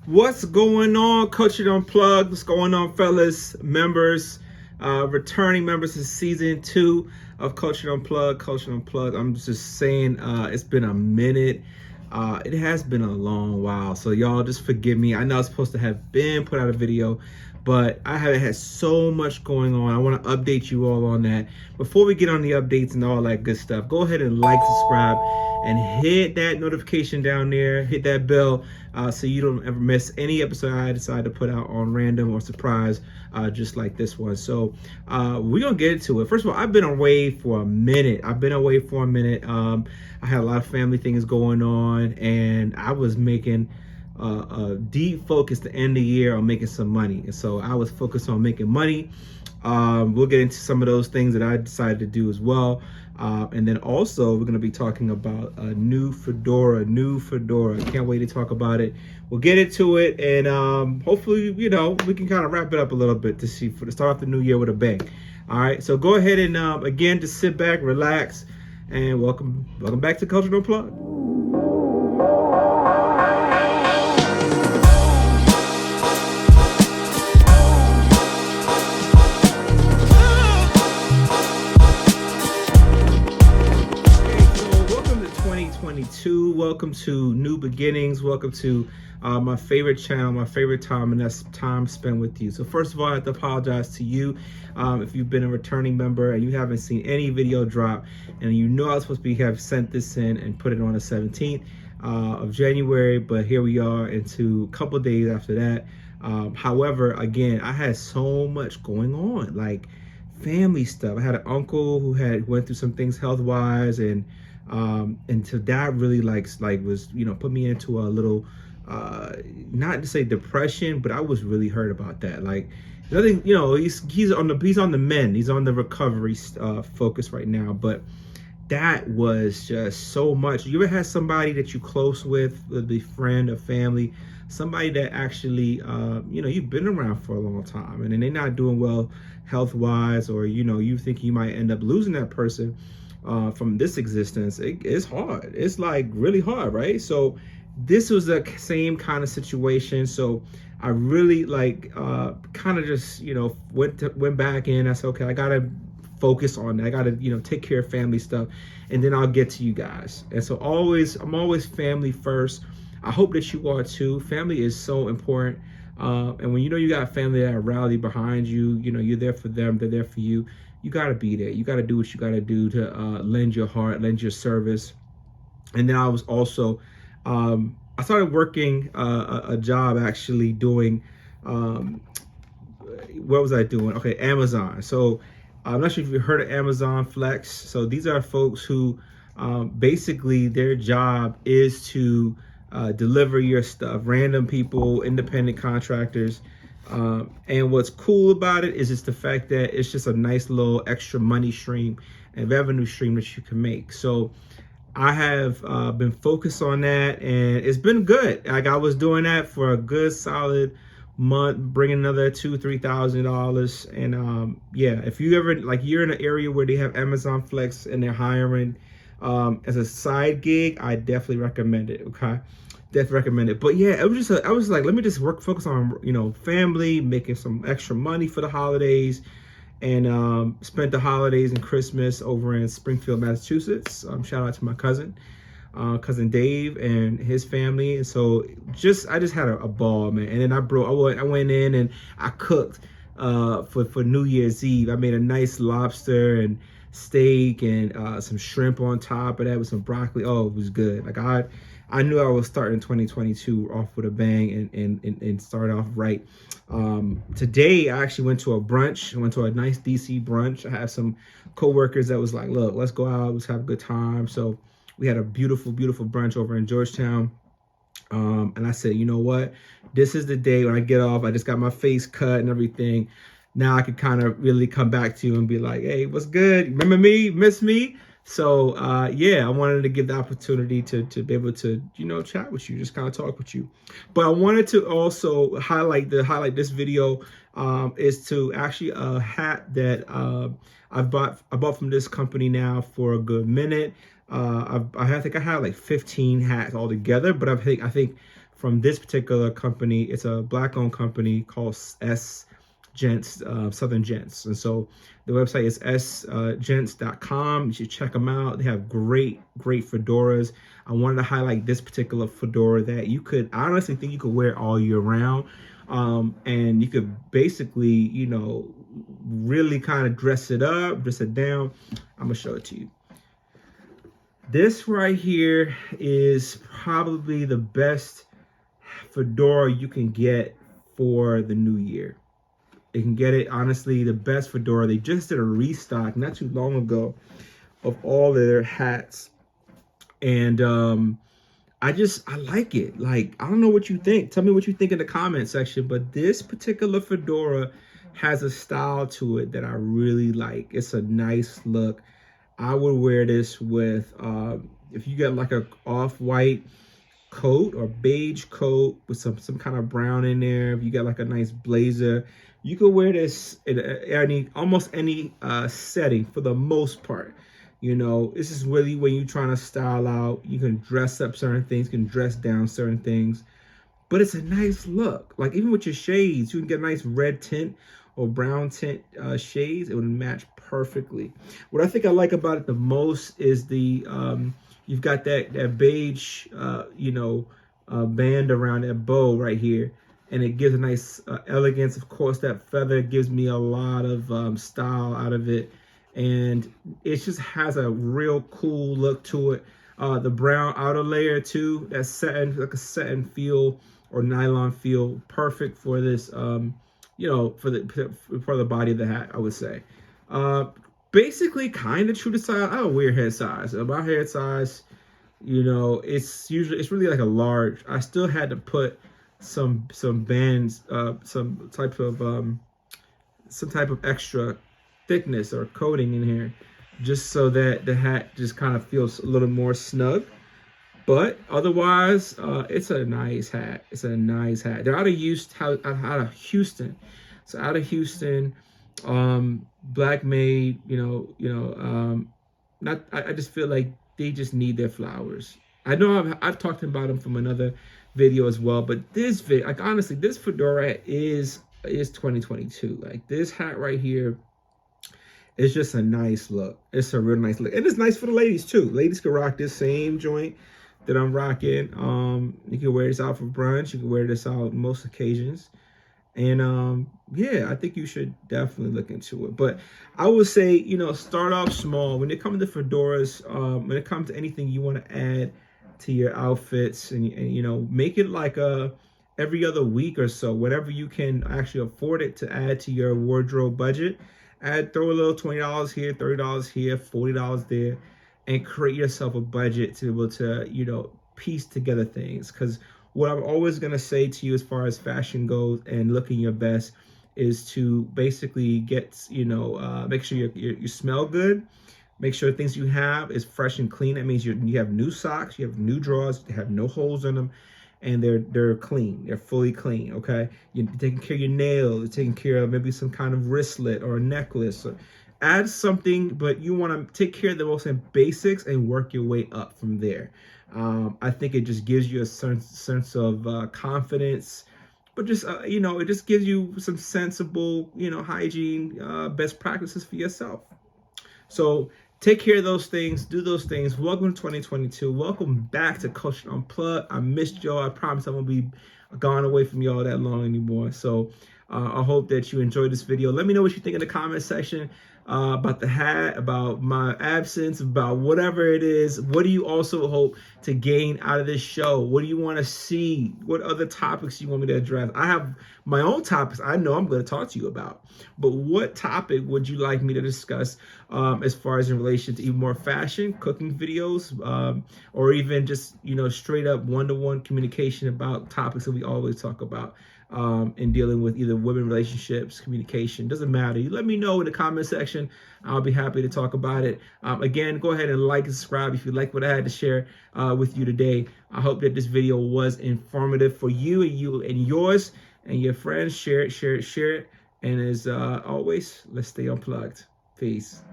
What's going on, Coaching Unplugged? What's going on, fellas, members, returning members to season 2 of Coaching Unplugged? Coaching Unplugged. I'm just saying, it's been a minute. It has been a long while, so y'all just forgive me. I know I was supposed to have been put out a video, but I have had so much going on. I want to update you all on that. Before we get on the updates and all that good stuff, go ahead and like, subscribe, and hit that notification down there. Hit that bell so you don't ever miss any episode I decide to put out on random or surprise, just like this one. So we're going to get into it. First of all, I've been away for a minute. I had a lot of family things going on, and I was making a deep focus to end the year on making some money. And so I was focused on making money. We'll get into some of those things that I decided to do as well. And then also we're going to be talking about a new Fedora. Can't wait to talk about it. We'll get into it, and hopefully, we can kind of wrap it up a little bit to start off the new year with a bang. All right, so go ahead and again, just sit back, relax, and welcome back to Culture Unplugged. Welcome to New Beginnings. Welcome to my favorite channel, my favorite time, and that's time spent with you. So first of all, I have to apologize to you if you've been a returning member and you haven't seen any video drop, and you know I was supposed to have sent this in and put it on the 17th of January, but here we are into a couple days after that. However, again, I had so much going on, like family stuff. I had an uncle who went through some things health-wise, and so that really was put me into a little not to say depression, but I was really hurt about that. Like, nothing, he's on the mend, he's on the recovery focus right now, but that was just so much. You ever had somebody that you close with, a friend, a family, somebody that actually you've been around for a long time, and then they're not doing well health-wise, or you think you might end up losing that person from this existence? It's hard. It's like really hard, right? So this was the same kind of situation. So I really kind of just went back in. I said, okay, I gotta focus on that. I gotta take care of family stuff, and then I'll get to you guys. And so I'm always family first. I hope that you are too. Family is so important, and when you got family that rally behind you, you're there for them, they're there for you. You got to be there. You got to do what you got to do to lend your heart, lend your service. And then I was also, I started working a job actually doing, what was I doing? Okay, Amazon. So I'm not sure if you heard of Amazon Flex. So these are folks who basically their job is to deliver your stuff, random people, independent contractors. And what's cool about it is just the fact that it's just a nice little extra money stream and revenue stream that you can make. So I have been focused on that, and it's been good. Like, I was doing that for a good solid month, bringing another $2,000-$3,000. And yeah, if you ever you're in an area where they have Amazon Flex and they're hiring as a side gig, I definitely recommend it. Okay, definitely recommend it. But yeah, it was just I was like, let me just focus on family, making some extra money for the holidays, and spent the holidays and Christmas over in Springfield, Massachusetts. Shout out to my cousin Dave and his family. And so I just had a ball, man. And then I went in and I cooked for New Year's Eve. I made a nice lobster and steak and some shrimp on top of that with some broccoli. Oh, it was good. Like, I knew I was starting 2022 off with a bang and start off right. Today I actually went to a brunch. I went to a nice DC brunch. I have some coworkers that was like, look, let's go out, let's have a good time. So we had a beautiful brunch over in Georgetown. And I said, you know what? This is the day when I get off. I just got my face cut and everything. Now I could kind of really come back to you and be like, hey, what's good? Remember me? Miss me? So yeah, I wanted to give the opportunity to be able to chat with you, just kind of talk with you. But I wanted to also highlight this video is to actually a hat that I bought from this company now for a good minute. I think I had like 15 hats altogether, but I think from this particular company. It's a black-owned company called Gents, Southern Gents. And so the website is sgents.com. You should check them out. They have great fedoras. I wanted to highlight this particular fedora that you could, I honestly think you could wear all year round. And you could basically, you know, really kind of dress it up, dress it down. I'm gonna show it to you. This right here is probably the best fedora you can get for the new year. You can get it, honestly, the best fedora. They just did a restock not too long ago of all of their hats. And I like it. Like, I don't know what you think. Tell me what you think in the comment section. But this particular fedora has a style to it that I really like. It's a nice look. I would wear this with, if you get like a off-white coat or beige coat with some kind of brown in there. If you got like a nice blazer, you could wear this in almost any setting for the most part. You know, this is really when you're trying to style out. You can dress up certain things, you can dress down certain things, but it's a nice look. Like even with your shades, you can get a nice red tint or brown tint shades. It would match perfectly. What I think I like about it the most is the you've got that beige band around that bow right here, and it gives a nice elegance. Of course, that feather gives me a lot of style out of it, and it just has a real cool look to it. The brown outer layer too, that satin, like a satin feel or nylon feel, perfect for this for the body of the hat, I would say. Basically kind of true to size. I don't wear head size. My head size, you know, it's really like a large. I still had to put some bands, some type of extra thickness or coating in here, just so that the hat just kind of feels a little more snug. But otherwise, it's a nice hat. It's a nice hat. They're out of Houston. So out of Houston, black made. I just feel like they just need their flowers. I know I've talked about them from another video as well, but this like honestly, this fedora is 2022. Like this hat right here, it's just a nice look. It's a real nice look, and it's nice for the ladies too. Ladies can rock this same joint that I'm rocking. You can wear this out for brunch. You can wear this out most occasions. And yeah, I think you should definitely look into it. But I would say, you know, start off small. When it comes to fedoras, when it comes to anything you want to add to your outfits, and you know, make it like every other week or so, whatever you can actually afford it to add to your wardrobe budget. Throw a little $20 here, $30 here, $40 there, and create yourself a budget to be able to, you know, piece together things. Because what I'm always going to say to you as far as fashion goes and looking your best is to basically get, you know, make sure you smell good. Make sure things you have is fresh and clean. That means you have new socks, you have new drawers, they have no holes in them, and they're clean. They're fully clean, okay? You're taking care of your nails, you're taking care of maybe some kind of wristlet or a necklace. Or add something, but you want to take care of the most basics and work your way up from there. I think it just gives you a sense of confidence, but just, you know, it just gives you some sensible, you know, hygiene, best practices for yourself. So take care of those things, do those things. Welcome to 2022. Welcome back to Culture Unplugged. I missed y'all. I promise I won't be gone away from y'all that long anymore. So I hope that you enjoyed this video. Let me know what you think in the comment section about the hat, about my absence, about whatever it is. What do you also hope to gain out of this show? What do you want to see? What other topics you want me to address? I have my own topics I know I'm going to talk to you about, but what topic would you like me to discuss as far as in relation to even more fashion, cooking videos, or even just, you know, straight up one-to-one communication about topics that we always talk about in dealing with either women relationships, communication, doesn't matter. You let me know in the comment section. I'll be happy to talk about it. Again, go ahead and like and subscribe if you like what I had to share with you today. I hope that this video was informative for you and yours and your friends. Share it. And as always, let's stay unplugged. Peace.